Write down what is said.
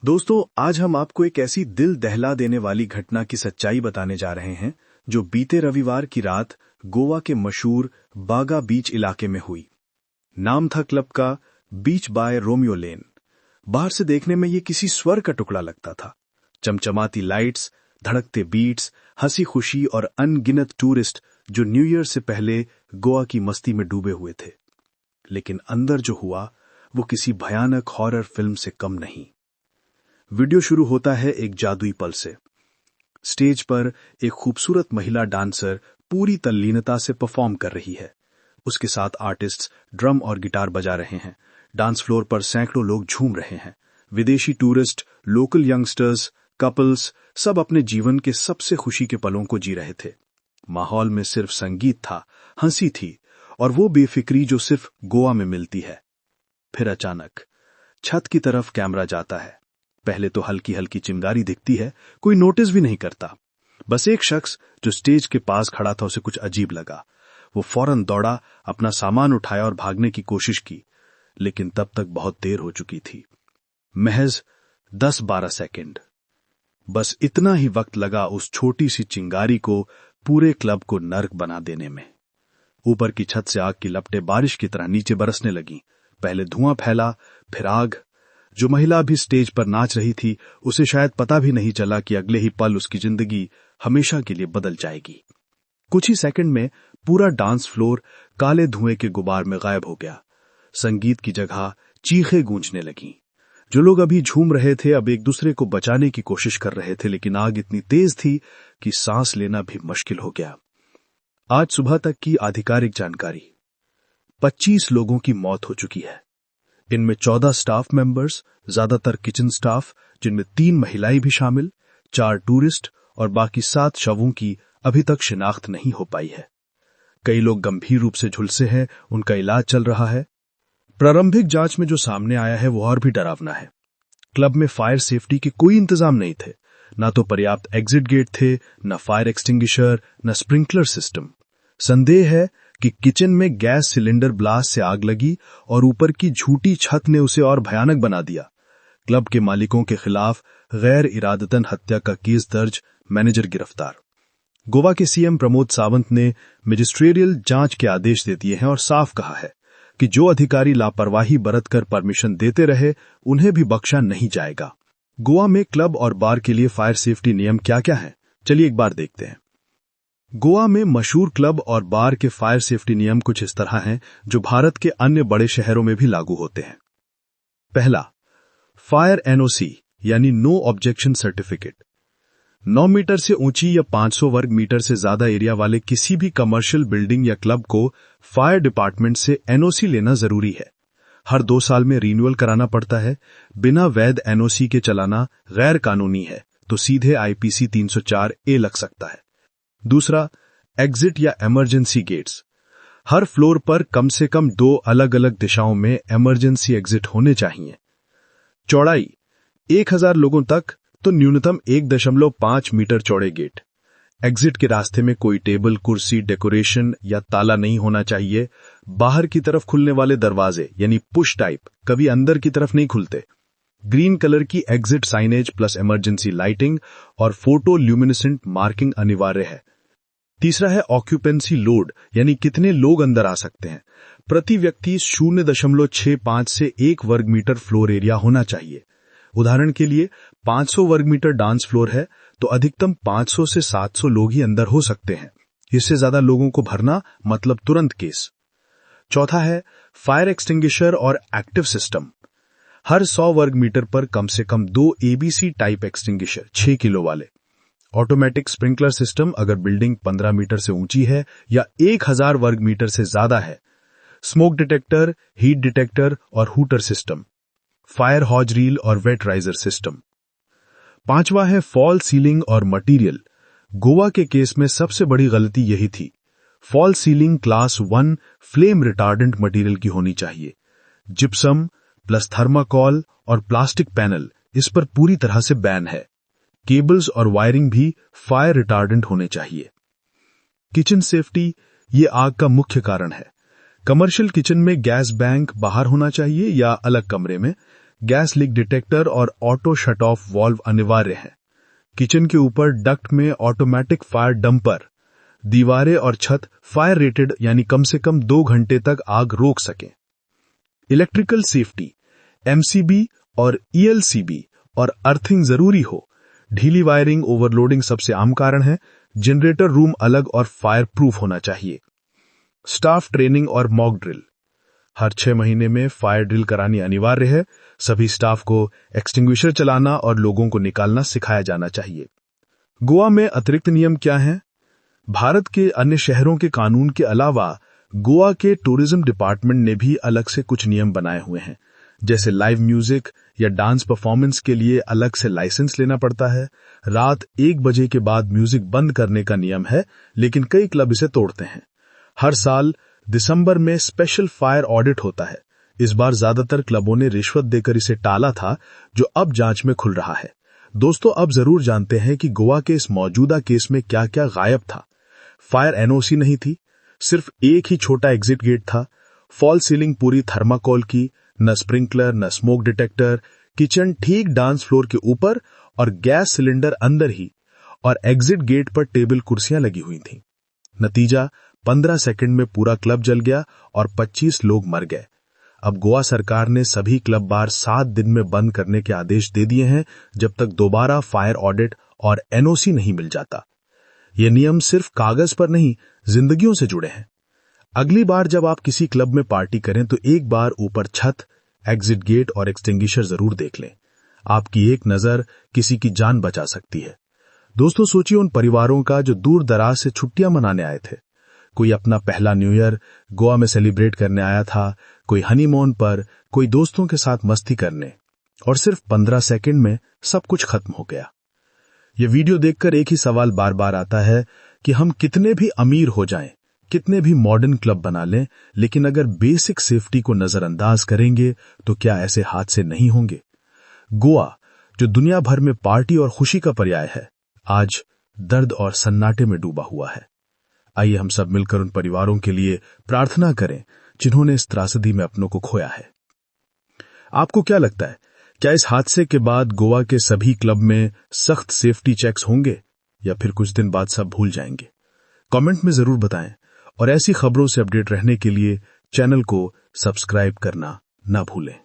दोस्तों, आज हम आपको एक ऐसी दिल दहला देने वाली घटना की सच्चाई बताने जा रहे हैं जो बीते रविवार की रात गोवा के मशहूर बागा बीच इलाके में हुई। नाम था क्लब का बीच बाय रोमियो लेन। बाहर से देखने में ये किसी स्वर्ग का टुकड़ा लगता था। चमचमाती लाइट्स, धड़कते बीट्स, हंसी खुशी और अनगिनत टूरिस्ट जो न्यू ईयर से पहले गोवा की मस्ती में डूबे हुए थे। लेकिन अंदर जो हुआ वो किसी भयानक हॉरर फिल्म से कम नहीं। वीडियो शुरू होता है एक जादुई पल से। स्टेज पर एक खूबसूरत महिला डांसर पूरी तल्लीनता से परफॉर्म कर रही है। उसके साथ आर्टिस्ट्स ड्रम और गिटार बजा रहे हैं। डांस फ्लोर पर सैकड़ों लोग झूम रहे हैं। विदेशी टूरिस्ट, लोकल यंगस्टर्स, कपल्स, सब अपने जीवन के सबसे खुशी के पलों को जी रहे थे। माहौल में सिर्फ संगीत था, हंसी थी और वो बेफिक्री जो सिर्फ गोवा में मिलती है। फिर अचानक छत की तरफ कैमरा जाता है। पहले तो हल्की हल्की चिंगारी दिखती है, कोई नोटिस भी नहीं करता। बस एक शख्स जो स्टेज के पास खड़ा था उसे कुछ अजीब लगा। वो फौरन दौड़ा, अपना सामान उठाया और भागने की कोशिश की, लेकिन तब तक बहुत देर हो चुकी थी। महज 10-12 सेकंड, बस इतना ही वक्त लगा उस छोटी सी चिंगारी को पूरे क्लब को नर्क बना देने में। ऊपर की छत से आग की लपटें बारिश की तरह नीचे बरसने लगीं। पहले धुआं फैला, फिर आग। जो महिला भी स्टेज पर नाच रही थी उसे शायद पता भी नहीं चला कि अगले ही पल उसकी जिंदगी हमेशा के लिए बदल जाएगी। कुछ ही सेकंड में पूरा डांस फ्लोर काले धुएं के गुबार में गायब हो गया। संगीत की जगह चीखें गूंजने लगीं। जो लोग अभी झूम रहे थे अब एक दूसरे को बचाने की कोशिश कर रहे थे, लेकिन आग इतनी तेज थी कि सांस लेना भी मुश्किल हो गया। आज सुबह तक की आधिकारिक जानकारी, 25 लोगों की मौत हो चुकी है। इनमें 14 स्टाफ मेंबर्स, ज्यादातर किचन स्टाफ, जिनमें 3 महिलाएं भी शामिल, 4 टूरिस्ट और बाकी 7 शवों की अभी तक शिनाख्त नहीं हो पाई है। कई लोग गंभीर रूप से झुलसे हैं, उनका इलाज चल रहा है। प्रारंभिक जांच में जो सामने आया है वो और भी डरावना है। क्लब में फायर सेफ्टी के कोई इंतजाम नहीं थे। ना तो पर्याप्त एग्जिट गेट थे, न फायर एक्सटिंग्विशर, न स्प्रिंकलर सिस्टम। संदेह है कि किचन में गैस सिलेंडर ब्लास्ट से आग लगी और ऊपर की झूठी छत ने उसे और भयानक बना दिया। क्लब के मालिकों के खिलाफ गैर इरादतन हत्या का केस दर्ज, मैनेजर गिरफ्तार। गोवा के सीएम प्रमोद सावंत ने मजिस्ट्रियल जांच के आदेश दे दिए हैं और साफ कहा है कि जो अधिकारी लापरवाही बरतकर परमिशन देते रहे उन्हें भी बख्शा नहीं जाएगा। गोवा में क्लब और बार के लिए फायर सेफ्टी नियम क्या क्या हैं, चलिए एक बार देखते हैं। गोवा में मशहूर क्लब और बार के फायर सेफ्टी नियम कुछ इस तरह हैं जो भारत के अन्य बड़े शहरों में भी लागू होते हैं। पहला, फायर एनओसी यानी नो ऑब्जेक्शन सर्टिफिकेट। 9 मीटर से ऊंची या 500 वर्ग मीटर से ज्यादा एरिया वाले किसी भी कमर्शियल बिल्डिंग या क्लब को फायर डिपार्टमेंट से एनओसी लेना जरूरी है। हर 2 साल में रिन्यूअल कराना पड़ता है। बिना वैध एनओसी के चलाना गैर कानूनी है, तो सीधे आईपीसी 304A लग सकता है। दूसरा, एग्जिट या इमरजेंसी गेट्स। हर फ्लोर पर कम से कम 2 अलग अलग दिशाओं में इमरजेंसी एग्जिट होने चाहिए। चौड़ाई 1000 लोगों तक तो न्यूनतम 1.5 मीटर चौड़े गेट। एग्जिट के रास्ते में कोई टेबल, कुर्सी, डेकोरेशन या ताला नहीं होना चाहिए। बाहर की तरफ खुलने वाले दरवाजे यानी पुश टाइप कभी अंदर की तरफ नहीं खुलते। ग्रीन कलर की exit signage plus emergency lighting और फोटो ल्यूमिनेसेंट मार्किंग अनिवार्य है। तीसरा है ऑक्यूपेंसी लोड यानी कितने लोग अंदर आ सकते हैं। प्रति व्यक्ति 0.65 से 1 वर्ग मीटर फ्लोर एरिया होना चाहिए। उदाहरण के लिए 500 वर्ग मीटर डांस फ्लोर है तो अधिकतम 500 से 700 लोग ही अंदर हो सकते हैं। इससे ज्यादा लोगों को भरना मतलब तुरंत केस। चौथा है फायर एक्सटिंग्विशर और एक्टिव सिस्टम। हर 100 वर्ग मीटर पर कम से कम 2 एबीसी टाइप एक्सटिंग्विशर 6 किलो वाले। ऑटोमेटिक स्प्रिंकलर सिस्टम अगर बिल्डिंग 15 मीटर से ऊंची है या 1000 वर्ग मीटर से ज्यादा है। स्मोक डिटेक्टर, हीट डिटेक्टर और hooter system. Fire hose reel और वेट राइजर सिस्टम। पांचवा है फॉल सीलिंग और मटेरियल। गोवा के केस में सबसे बड़ी गलती यही थी। Fall ceiling class 1 flame retardant material की होनी चाहिए। जिप्सम प्लस थर्माकोल और प्लास्टिक पैनल इस पर पूरी तरह से बैन है। केबल्स और वायरिंग भी फायर रिटार्डेंट होने चाहिए। किचन सेफ्टी ये आग का मुख्य कारण है। कमर्शियल किचन में गैस बैंक बाहर होना चाहिए या अलग कमरे में। गैस लीक डिटेक्टर और ऑटो शट ऑफ वॉल्व अनिवार्य है। किचन के ऊपर डक्ट में ऑटोमेटिक फायर डंपर, दीवारें और छत फायर रेटेड यानी कम से कम 2 घंटे तक आग रोक सकें। इलेक्ट्रिकल सेफ्टी, एमसीबी और ईएलसीबी और अर्थिंग जरूरी हो। ढीली वायरिंग, ओवरलोडिंग सबसे आम कारण है। जनरेटर रूम अलग और फायर प्रूफ होना चाहिए। स्टाफ ट्रेनिंग और मॉक ड्रिल, हर 6 महीने में फायर ड्रिल करानी अनिवार्य है। सभी स्टाफ को एक्सटिंग्विशर चलाना और लोगों को निकालना सिखाया जाना चाहिए। गोवा में अतिरिक्त नियम क्या हैं? भारत के अन्य शहरों के कानून के अलावा गोवा के टूरिज्म डिपार्टमेंट ने भी अलग से कुछ नियम बनाए हुए हैं। जैसे लाइव म्यूजिक या डांस परफॉर्मेंस के लिए अलग से लाइसेंस लेना पड़ता है। रात 1 बजे के बाद म्यूजिक बंद करने का नियम है, लेकिन कई क्लब इसे तोड़ते हैं। हर साल दिसंबर में स्पेशल फायर ऑडिट होता है। इस बार ज्यादातर क्लबों ने रिश्वत देकर इसे टाला था, जो अब जांच में खुल रहा है। दोस्तों, अब जरूर जानते हैं कि गोवा के इस मौजूदा केस में क्या क्या गायब था। फायर एनओसी नहीं थी, सिर्फ एक ही छोटा एग्जिट गेट था। फॉल सीलिंग पूरी थर्माकोल की, न स्प्रिंकलर न स्मोक डिटेक्टर। किचन ठीक डांस फ्लोर के ऊपर और गैस सिलेंडर अंदर ही, और एग्जिट गेट पर टेबल कुर्सियां लगी हुई थीं। नतीजा 15 सेकंड में पूरा क्लब जल गया और 25 लोग मर गए। अब गोवा सरकार ने सभी क्लब बार 7 दिन में बंद करने के आदेश दे दिए हैं, जब तक दोबारा फायर ऑडिट और एनओसी नहीं मिल जाता। ये नियम सिर्फ कागज पर नहीं, जिंदगियों से जुड़े हैं। अगली बार जब आप किसी क्लब में पार्टी करें तो एक बार ऊपर छत, एग्जिट गेट और एक्सटिंग्विशर जरूर देख लें। आपकी एक नजर किसी की जान बचा सकती है। दोस्तों, सोचिए उन परिवारों का जो दूर दराज से छुट्टियां मनाने आए थे। कोई अपना पहला न्यू ईयर गोवा में सेलिब्रेट करने आया था, कोई हनीमून पर, कोई दोस्तों के साथ मस्ती करने, और सिर्फ 15 सेकंड में सब कुछ खत्म हो गया। यह वीडियो देखकर एक ही सवाल बार बार आता है कि हम कितने भी अमीर हो जाएं, कितने भी मॉडर्न क्लब बना लें, लेकिन अगर बेसिक सेफ्टी को नजरअंदाज करेंगे तो क्या ऐसे हादसे नहीं होंगे? गोवा, जो दुनिया भर में पार्टी और खुशी का पर्याय है, आज दर्द और सन्नाटे में डूबा हुआ है। आइए हम सब मिलकर उन परिवारों के लिए प्रार्थना करें जिन्होंने इस त्रासदी में अपनों को खोया है। आपको क्या लगता है, क्या इस हादसे के बाद गोवा के सभी क्लब में सख्त सेफ्टी चेक्स होंगे या फिर कुछ दिन बाद सब भूल जाएंगे? कमेंट में जरूर बताएं और ऐसी खबरों से अपडेट रहने के लिए चैनल को सब्सक्राइब करना ना भूलें।